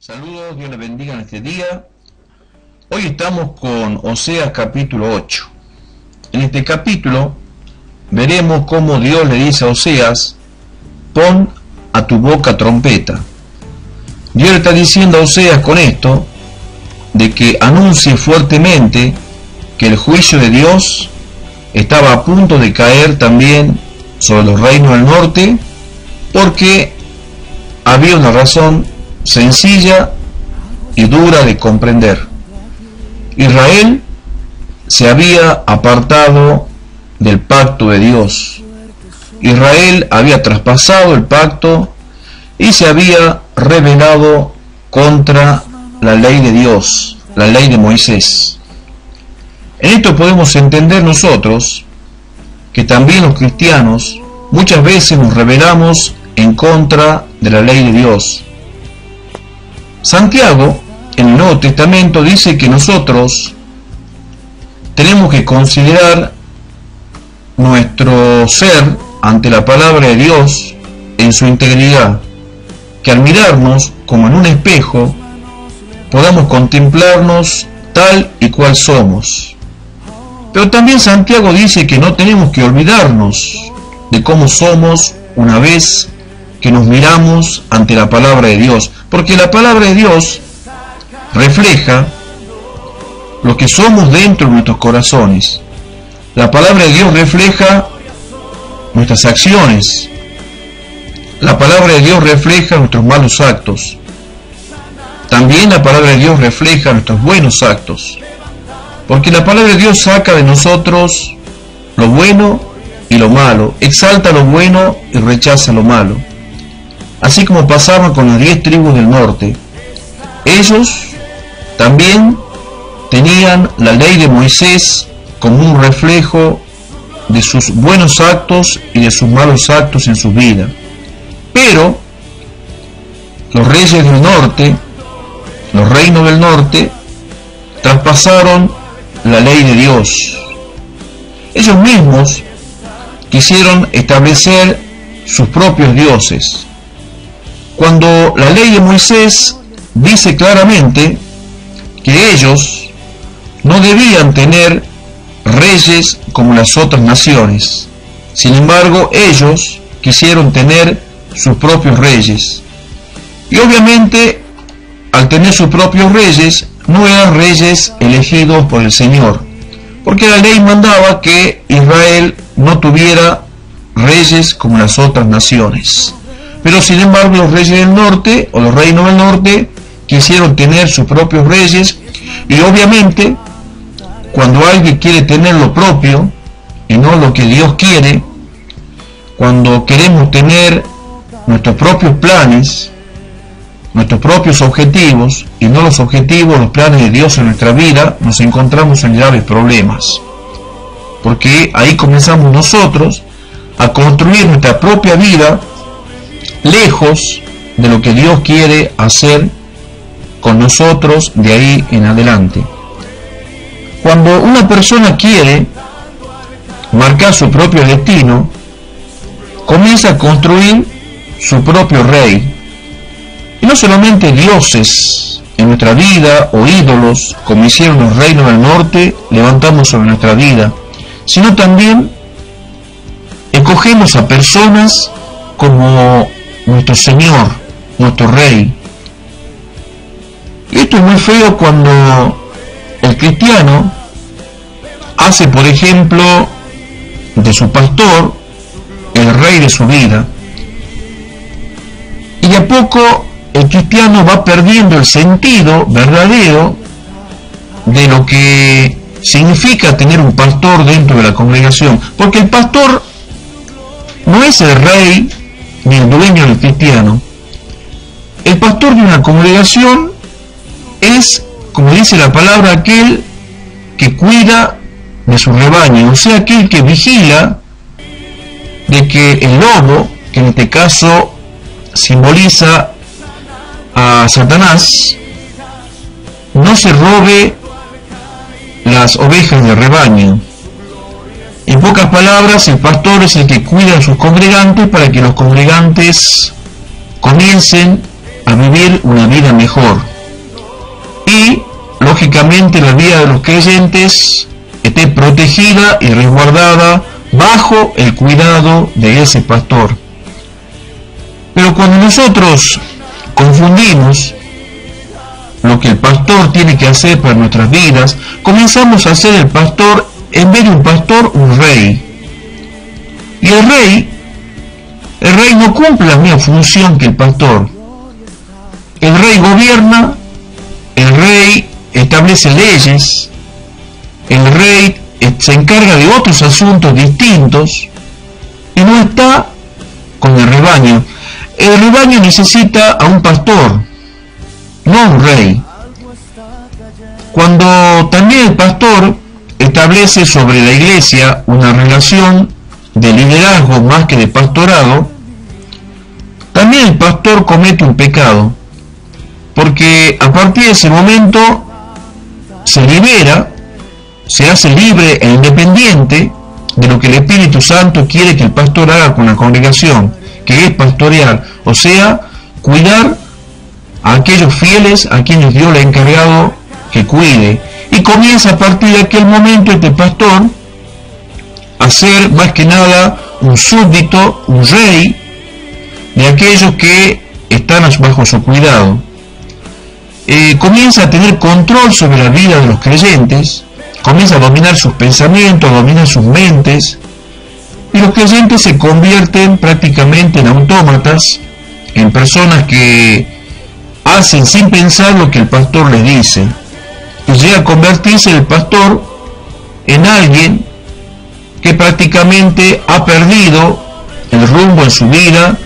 Saludos, Dios les bendiga en este día. Hoy estamos con Oseas capítulo 8. En este capítulo veremos cómo Dios le dice a Oseas: pon a tu boca trompeta. Dios le está diciendo a Oseas con esto de que anuncie fuertemente que el juicio de Dios estaba a punto de caer también sobre los reinos del norte, porque había una razón sencilla y dura de comprender. Israel se había apartado del pacto de Dios. Israel había traspasado el pacto y se había rebelado contra la ley de Dios, la ley de Moisés. En esto podemos entender nosotros que también los cristianos muchas veces nos rebelamos en contra de la ley de Dios. Santiago, en el Nuevo Testamento, dice que nosotros tenemos que considerar nuestro ser ante la palabra de Dios en su integridad, que al mirarnos como en un espejo podamos contemplarnos tal y cual somos. Pero también Santiago dice que no tenemos que olvidarnos de cómo somos una vez que nos miramos ante la palabra de Dios, porque la palabra de Dios refleja lo que somos dentro de nuestros corazones. La palabra de Dios refleja nuestras acciones. La palabra de Dios refleja nuestros malos actos. También la palabra de Dios refleja nuestros buenos actos, porque la palabra de Dios saca de nosotros lo bueno y lo malo, exalta lo bueno y rechaza lo malo. Así como pasaba con las 10 tribus del norte, ellos también tenían la ley de Moisés como un reflejo de sus buenos actos y de sus malos actos en su vida. Pero los reyes del norte, los reinos del norte, traspasaron la ley de Dios. Ellos mismos quisieron establecer sus propios dioses, cuando la ley de Moisés dice claramente que ellos no debían tener reyes como las otras naciones. Sin embargo, ellos quisieron tener sus propios reyes. Y obviamente, al tener sus propios reyes, no eran reyes elegidos por el Señor, porque la ley mandaba que Israel no tuviera reyes como las otras naciones. Pero sin embargo, los reyes del norte, o los reinos del norte, quisieron tener sus propios reyes. Y obviamente, cuando alguien quiere tener lo propio y no lo que Dios quiere, cuando queremos tener nuestros propios planes, nuestros propios objetivos, y no los objetivos, los planes de Dios en nuestra vida, nos encontramos en graves problemas, porque ahí comenzamos nosotros a construir nuestra propia vida lejos de lo que Dios quiere hacer con nosotros de ahí en adelante. Cuando una persona quiere marcar su propio destino, comienza a construir su propio rey. Y no solamente dioses en nuestra vida o ídolos, como hicieron los reinos del norte, levantamos sobre nuestra vida, sino también escogemos a personas como nuestro Señor, nuestro Rey. Y esto es muy feo cuando el cristiano hace, por ejemplo, de su pastor el rey de su vida. Y de a poco el cristiano va perdiendo el sentido verdadero de lo que significa tener un pastor dentro de la congregación, porque el pastor no es el rey ni el dueño del cristiano. El pastor de una congregación es, como dice la palabra, aquel que cuida de su rebaño, o sea, aquel que vigila de que el lobo, que en este caso simboliza a Satanás, no se robe las ovejas del rebaño. En pocas palabras, el pastor es el que cuida a sus congregantes para que los congregantes comiencen a vivir una vida mejor. Y, lógicamente, la vida de los creyentes esté protegida y resguardada bajo el cuidado de ese pastor. Pero cuando nosotros confundimos lo que el pastor tiene que hacer para nuestras vidas, comenzamos a hacer el pastor, en vez de un pastor, un rey. Y el rey no cumple la misma función que el pastor. El rey gobierna, el rey establece leyes, el rey se encarga de otros asuntos distintos y no está con el rebaño. El rebaño necesita a un pastor, no a un rey. Cuando también el pastor establece sobre la iglesia una relación de liderazgo más que de pastorado, también el pastor comete un pecado, porque a partir de ese momento se libera, se hace libre e independiente de lo que el Espíritu Santo quiere que el pastor haga con la congregación, que es pastorear, o sea, cuidar a aquellos fieles a quienes Dios le ha encargado que cuide. Y comienza a partir de aquel momento este pastor a ser más que nada un súbdito, un rey de aquellos que están bajo su cuidado. Comienza a tener control sobre la vida de los creyentes, comienza a dominar sus pensamientos, a dominar sus mentes, y los creyentes se convierten prácticamente en autómatas, en personas que hacen sin pensar lo que el pastor les dice, y llega a convertirse el pastor en alguien que prácticamente ha perdido el rumbo en su vida,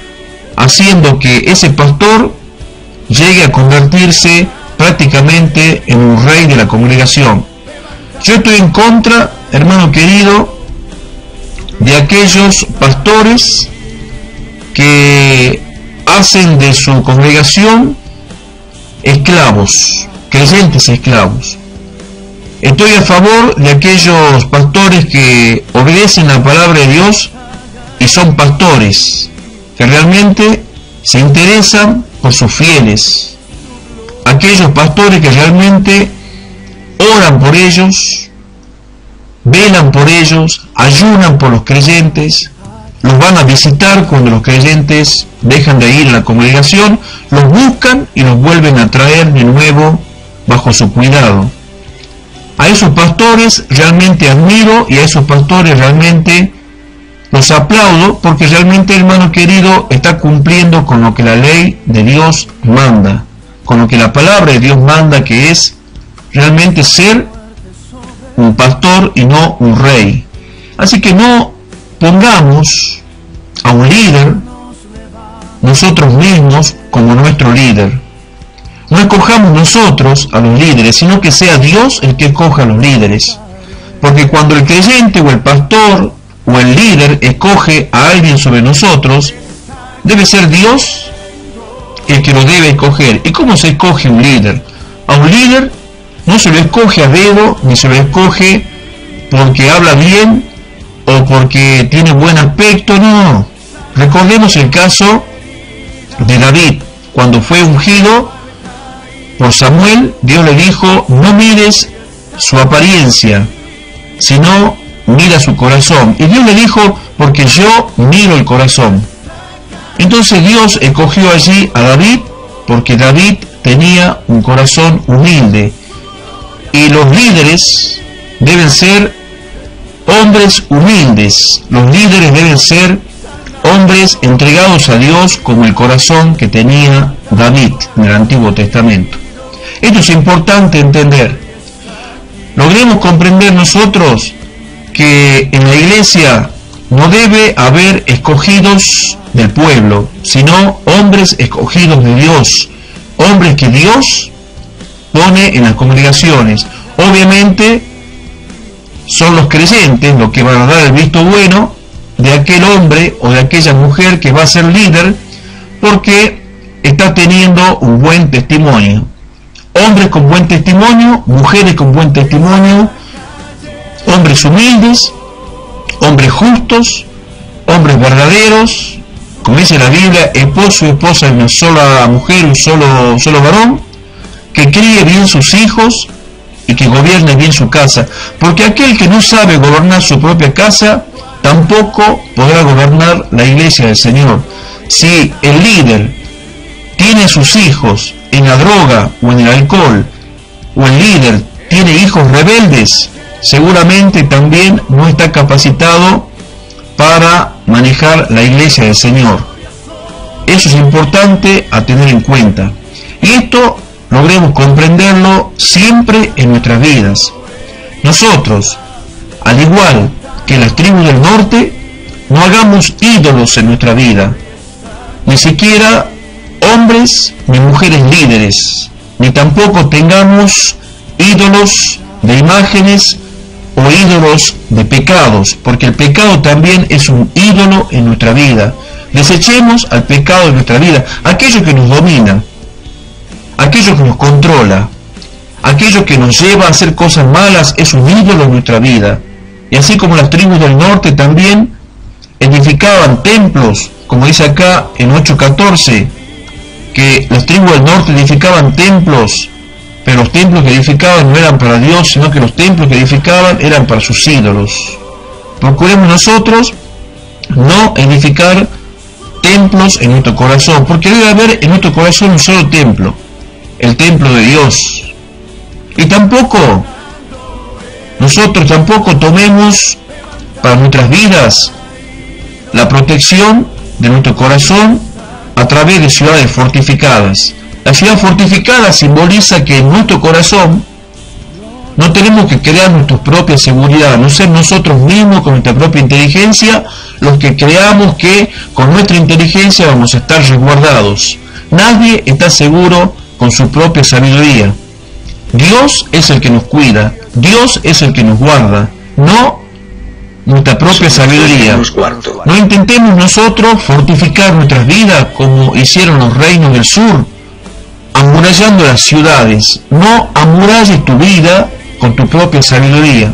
haciendo que ese pastor llegue a convertirse prácticamente en un rey de la congregación. Yo estoy en contra, hermano querido, de aquellos pastores que hacen de su congregación esclavos, creyentes esclavos. Estoy a favor de aquellos pastores que obedecen la palabra de Dios y son pastores, que realmente se interesan por sus fieles. Aquellos pastores que realmente oran por ellos, velan por ellos, ayunan por los creyentes, los van a visitar cuando los creyentes dejan de ir a la congregación, los buscan y los vuelven a traer de nuevo bajo su cuidado. A esos pastores realmente admiro y a esos pastores realmente los aplaudo, porque realmente, hermano querido, está cumpliendo con lo que la ley de Dios manda, con lo que la palabra de Dios manda, que es realmente ser un pastor y no un rey. Así que no pongamos a un líder nosotros mismos como nuestro líder. No escojamos nosotros a los líderes, sino que sea Dios el que escoja a los líderes. Porque cuando el creyente o el pastor o el líder escoge a alguien sobre nosotros, debe ser Dios el que lo debe escoger. ¿Y cómo se escoge un líder? A un líder no se lo escoge a dedo, ni se lo escoge porque habla bien o porque tiene buen aspecto, no. Recordemos el caso de David. Cuando fue ungido por Samuel, Dios le dijo: no mires su apariencia, sino mira su corazón. Y Dios le dijo: porque yo miro el corazón. Entonces Dios escogió allí a David porque David tenía un corazón humilde. Y los líderes deben ser hombres humildes. Los líderes deben ser hombres entregados a Dios como el corazón que tenía David en el Antiguo Testamento. Esto es importante entender. Logremos comprender nosotros que en la iglesia no debe haber escogidos del pueblo, sino hombres escogidos de Dios, hombres que Dios pone en las congregaciones. Obviamente son los creyentes los que van a dar el visto bueno de aquel hombre o de aquella mujer que va a ser líder, porque está teniendo un buen testimonio. Hombres con buen testimonio, mujeres con buen testimonio, hombres humildes, hombres justos, hombres verdaderos, como dice la Biblia, esposo y esposa de una sola mujer, un solo varón, que críe bien sus hijos y que gobierne bien su casa, porque aquel que no sabe gobernar su propia casa, tampoco podrá gobernar la iglesia del Señor. Si el líder tiene a sus hijos en la droga o en el alcohol, o el líder tiene hijos rebeldes, seguramente también no está capacitado para manejar la iglesia del Señor. Eso es importante a tener en cuenta. Y esto logremos comprenderlo siempre en nuestras vidas. Nosotros, al igual que las tribus del norte, no hagamos ídolos en nuestra vida, ni siquiera hombres ni mujeres líderes, ni tampoco tengamos ídolos de imágenes o ídolos de pecados, porque el pecado también es un ídolo en nuestra vida. Desechemos al pecado de nuestra vida, aquello que nos domina, aquello que nos controla, aquello que nos lleva a hacer cosas malas, es un ídolo en nuestra vida. Y así como las tribus del norte también edificaban templos, como dice acá en 8:14, que las tribus del norte edificaban templos, pero los templos que edificaban no eran para Dios, sino que los templos que edificaban eran para sus ídolos. Procuremos nosotros no edificar templos en nuestro corazón, porque debe haber en nuestro corazón un solo templo, el templo de Dios. Y nosotros tampoco tomemos para nuestras vidas la protección de nuestro corazón a través de ciudades fortificadas. La ciudad fortificada simboliza que en nuestro corazón no tenemos que crear nuestra propia seguridad, no ser nosotros mismos con nuestra propia inteligencia los que creamos que con nuestra inteligencia vamos a estar resguardados. Nadie está seguro con su propia sabiduría. Dios es el que nos cuida, Dios es el que nos guarda, no nuestra propia sabiduría. No intentemos nosotros fortificar nuestras vidas como hicieron los reinos del sur, amurallando las ciudades. No amuralles tu vida con tu propia sabiduría.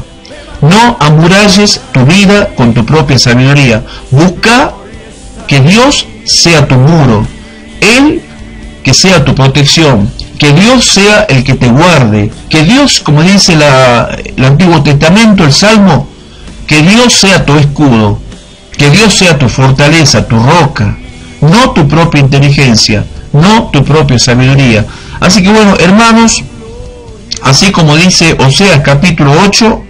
No amuralles tu vida con tu propia sabiduría. Busca que Dios sea tu muro, Él que sea tu protección, que Dios sea el que te guarde, que Dios, como dice el Antiguo Testamento, el Salmo, que Dios sea tu escudo, que Dios sea tu fortaleza, tu roca, no tu propia inteligencia, no tu propia sabiduría. Así que bueno, hermanos, así como dice Oseas capítulo 8,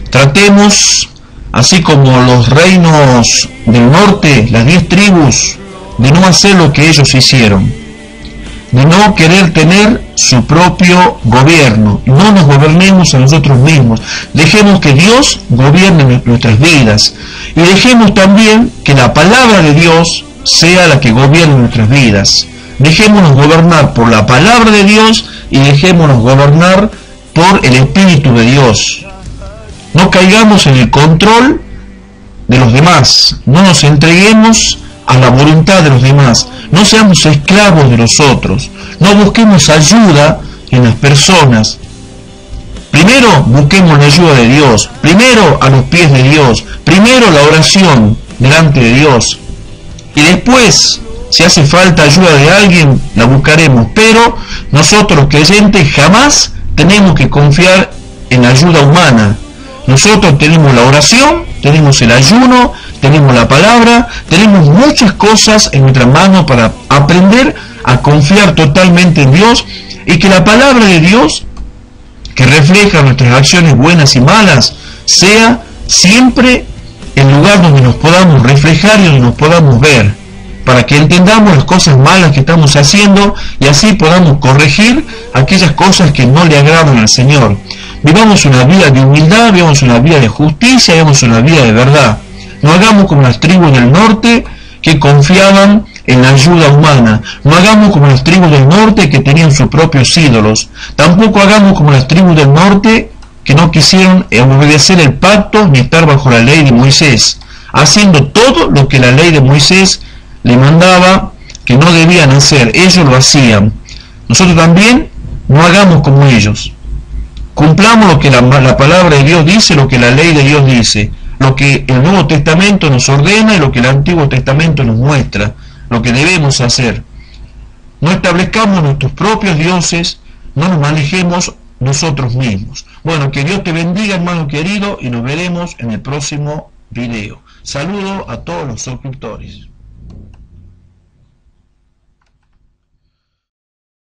tratemos, así como los reinos del norte, las 10 tribus, de no hacer lo que ellos hicieron, de no querer tener su propio gobierno. No nos gobernemos a nosotros mismos, dejemos que Dios gobierne nuestras vidas, y dejemos también que la palabra de Dios sea la que gobierne nuestras vidas. Dejémonos gobernar por la palabra de Dios y dejémonos gobernar por el Espíritu de Dios. No caigamos en el control de los demás, no nos entreguemos a la voluntad de los demás, no seamos esclavos de los otros, no busquemos ayuda en las personas. Primero busquemos la ayuda de Dios, primero a los pies de Dios, primero la oración delante de Dios, y después, si hace falta ayuda de alguien, la buscaremos, pero nosotros los creyentes jamás tenemos que confiar en la ayuda humana. Nosotros tenemos la oración, tenemos el ayuno, tenemos la palabra, tenemos muchas cosas en nuestra mano para aprender a confiar totalmente en Dios, y que la palabra de Dios, que refleja nuestras acciones buenas y malas, sea siempre el lugar donde nos podamos reflejar y donde nos podamos ver, para que entendamos las cosas malas que estamos haciendo y así podamos corregir aquellas cosas que no le agradan al Señor. Vivamos una vida de humildad, vivamos una vida de justicia, vivamos una vida de verdad. No hagamos como las tribus del norte que confiaban en la ayuda humana. No hagamos como las tribus del norte que tenían sus propios ídolos. Tampoco hagamos como las tribus del norte que no quisieron obedecer el pacto ni estar bajo la ley de Moisés, haciendo todo lo que la ley de Moisés le mandaba que no debían hacer. Ellos lo hacían. Nosotros también no hagamos como ellos. Cumplamos lo que la palabra de Dios dice, lo que la ley de Dios dice. lo que el Nuevo Testamento nos ordena y lo que el Antiguo Testamento nos muestra, lo que debemos hacer. No establezcamos nuestros propios dioses, no nos manejemos nosotros mismos. Bueno, que Dios te bendiga, hermano querido, y nos veremos en el próximo video. Saludo a todos los suscriptores.